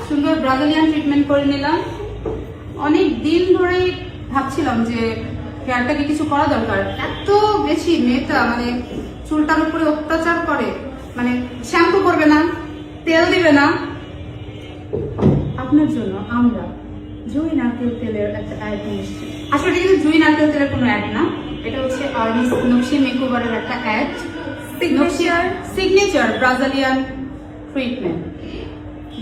সুন্দর Brazilian treatment করে নিলাম। অনেক দিন ধরেই ভাবছিলাম যে হেয়ারটাকে কিছু করা দরকার। এত বেশি মেয়েটা মানে চুলটার উপরে অত্যাচার করে, মানে শ্যাম্পু করবে না, তেল দিবে না। আপনার জন্য আমরা জুঁই নারকেল তেলের একটা অ্যাড নিয়ে এসেছি। আসলে এটা কিন্তু জুঁই নারকেল তেলের কোনো অ্যাড না, এটা হচ্ছে আর্নিস নকশি মেকওভারের একটা অ্যাড। সিগনেচার ব্রাজিলিয়ান ট্রিটমেন্ট,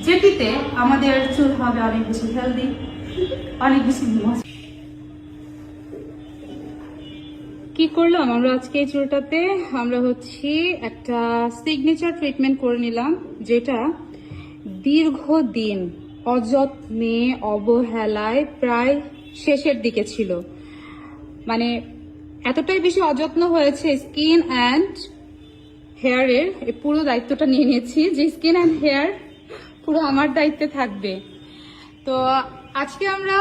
যেটিতে আমাদের চুল হবে অনেক বেশি হেলদি, অনেক বেশি মজা। কি করলাম আমরা আজকে এই চুলটাতে? আমরা হচ্ছে একটা সিগনেচার ট্রিটমেন্ট করে নিলাম, যেটা দীর্ঘদিন অযত্নে অবহেলায় প্রায় শেষের দিকে ছিল। মানে এতটাই বেশি অযত্ন হয়েছে, স্কিন অ্যান্ড হেয়ারের পুরো দায়িত্বটা নিয়ে নিয়েছি, যে স্কিন অ্যান্ড হেয়ার পুরো আমার দায়িত্বে থাকবে। তো আজকে আমরা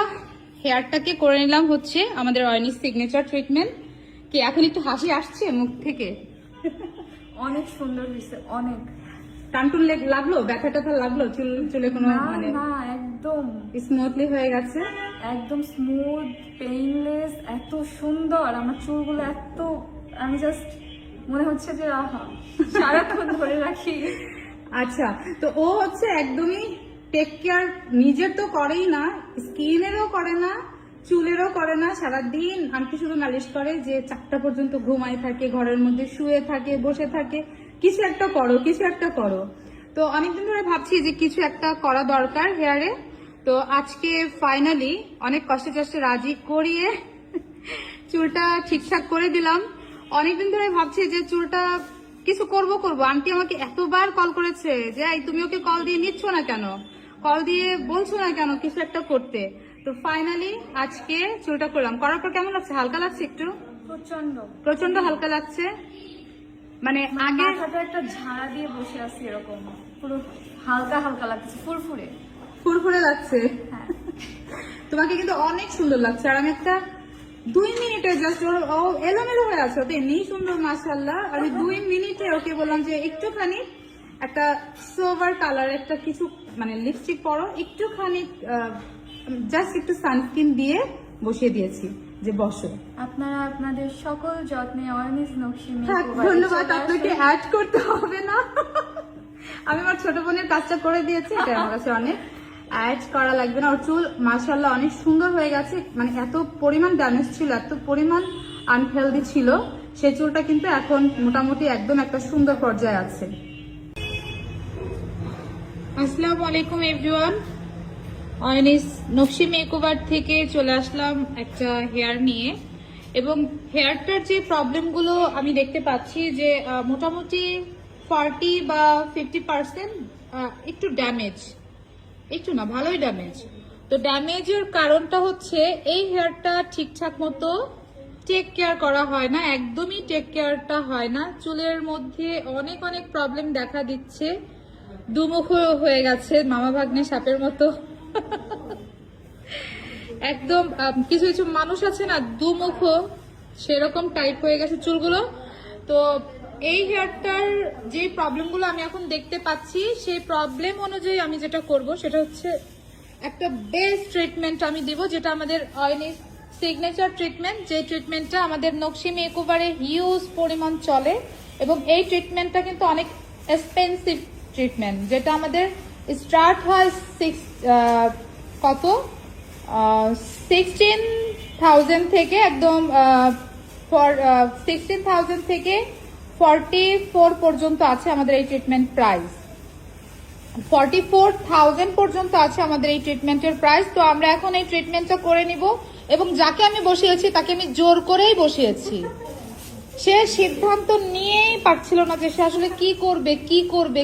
হেয়ারটাকে করে নিলাম হচ্ছে আমাদের আর্নিস সিগনেচার ট্রিটমেন্ট। কি এখন একটু হাসি আসছে মুখ থেকে? অনেক সুন্দর হয়েছে, অনেক। টানটুন লাগলো? ব্যথা ট্যাথা লাগলো? চুলে কোনো মানে না, একদম স্মুথলি হয়ে গেছে, একদম স্মুথ, পেইনলেস, এত সুন্দর আমার চুলগুলো। এত আমি জাস্ট মনে হচ্ছে যে আহা সারাক্ষণ ধরে রাখি। আচ্ছা, তো ও হচ্ছে একদমই টেক কেয়ার নিজের তো করেই না, স্কিনেরও করে না, চুলেরও করে না। সারাদিন আমাকে শুধু নালিশ করে যে 4টা পর্যন্ত ঘুমায় থাকে, ঘরের মধ্যে শুয়ে থাকে, বসে থাকে, কিছু একটা করো, কিছু একটা করো। তো অনেকদিন ধরে ভাবছি যে কিছু একটা করা দরকার হেয়ারে। তো আজকে ফাইনালি অনেক কষ্টে কষ্টে রাজি করিয়ে চুলটা ঠিকঠাক করে দিলাম। অনেকদিন ধরে ভাবছি যে চুলটা কিছু করব। আন্টি আমাকে এতবার কল করেছে যে তুমি ওকে কল দিয়ে নিচ্ছ না কেন, কল দিয়ে বলছো না কেন কিছু একটা করতে। তো ফাইনালি আজকে চুলটা করলাম। করার পর কেমন লাগছে? হালকা লাগছে একটু? প্রচন্ড হালকা লাগছে। মানে আগে একটা ঝাড়া দিয়ে বসে আছি, এরকম পুরো হালকা হালকা লাগছে, ফুরফুরে লাগছে। হ্যাঁ। তোমাকে কিন্তু অনেক সুন্দর লাগছে। আর আমি একটা 2 মিনিটে জাস্ট ও এলোমেলো হয়ে আছে, তো এমনি সুন্দর মাশাআল্লাহ। আমি 2 মিনিটে ওকে বললাম যে একটুখানি একটা সোভার কালার একটা কিছু মানে লিপস্টিক পরো, একটুখানি জাস্ট একটু সানস্ক্রিন দিয়ে বসিয়ে দিয়েছি যে বসো। আপনারা আপনাদের সকল যত্নে আর্নিস নকশি ধন্যবাদ, আপনাকে অ্যাড করতে হবে না। আমি আমার ছোট বোনের কাজটা করে দিয়েছি, এটা আমার কাছে অনেক, অ্যাড করা লাগবে না। ওর চুল মাশাআল্লাহ অনেক সুন্দর হয়ে গেছে। মানে এত পরিমাণ ড্যামেজ ছিল, এত পরিমাণ আনহেলদি ছিল, সেই চুলটা কিন্তু এখন মোটামুটি একদম একটা সুন্দর পর্যায়ে আছে। আসসালামু আলাইকুম এভরিওয়ান, আর্নিস নকশি মেকওভার থেকে চলে আসলাম একটা হেয়ার নিয়ে। এবং হেয়ারটার যে প্রবলেমগুলো আমি দেখতে পাচ্ছি যে মোটামুটি 40 বা 50% একটু ড্যামেজ, একটু না ভালোই ড্যামেজ। তো ড্যামেজের কারণটা হচ্ছে এই হেয়ারটা ঠিকঠাক মতো টেক কেয়ার করা হয় না, একদমই টেক কেয়ারটা হয় না। চুলের মধ্যে অনেক অনেক প্রবলেম দেখা দিচ্ছে, দুমুখ হয়ে গেছে, মামা ভাগ্নে সাপের মতো। একদম কিছু কিছু মানুষ আছে না দুমুখ, সেরকম টাইপ হয়ে গেছে চুলগুলো। তো এই হেয়ারটার যে প্রবলেমগুলো আমি এখন দেখতে পাচ্ছি, সেই প্রবলেম অনুযায়ী আমি যেটা করব সেটা হচ্ছে একটা বেস্ট ট্রিটমেন্ট আমি দিব, যেটা আমাদের আর্নিস সিগনেচার ট্রিটমেন্ট, যে ট্রিটমেন্টটা আমাদের নকশি মেকওভারে হিউজ পরিমাণ চলে। এবং এই ট্রিটমেন্টটা কিন্তু অনেক এক্সপেন্সিভ ট্রিটমেন্ট, যেটা আমাদের স্টার্ট হয় 16,000 থেকে একদম 16,000 থেকে 44 পর্যন্ত আছে আমাদের এই ট্রিটমেন্ট প্রাইস। 44,000 পর্যন্ত আছে আমাদের এই ট্রিটমেন্টের প্রাইস। তো আমরা এখন এই ট্রিটমেন্টটা করে নিব। এবং যাকে আমি বসিয়েছি তাকে আমি জোর করেই বসিয়েছি। সে সিদ্ধান্ত নিয়েই পারছিল না যে সে আসলে কি করবে,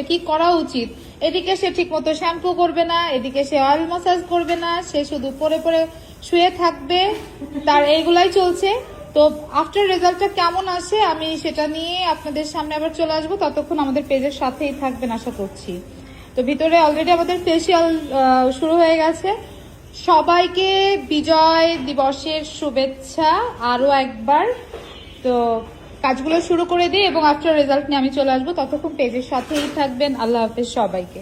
কি করা উচিত। এদিকে সে ঠিক মতো শ্যাম্পু করবে না, এদিকে সে অয়েল ম্যাসাজ করবে না, সে শুধু পরে পরে শুয়ে থাকবে, তার এইগুলাই চলছে। তো আফটার রেজাল্টটা কেমন আসে আমি সেটা নিয়ে আপনাদের সামনে আবার চলে আসবো। ততক্ষণ আমাদের পেজের সাথেই থাকবেন আশা করছি। তো ভিতরে অলরেডি আমাদের ফেসিয়াল শুরু হয়ে গেছে। সবাইকে বিজয় দিবসের শুভেচ্ছা আরো একবার। তো কাজগুলো শুরু করে দিই এবং আফটার রেজাল্ট নিয়ে আমি চলে আসবো। ততক্ষণ পেজের সাথেই থাকবেন। আল্লাহ হাফেজ সবাইকে।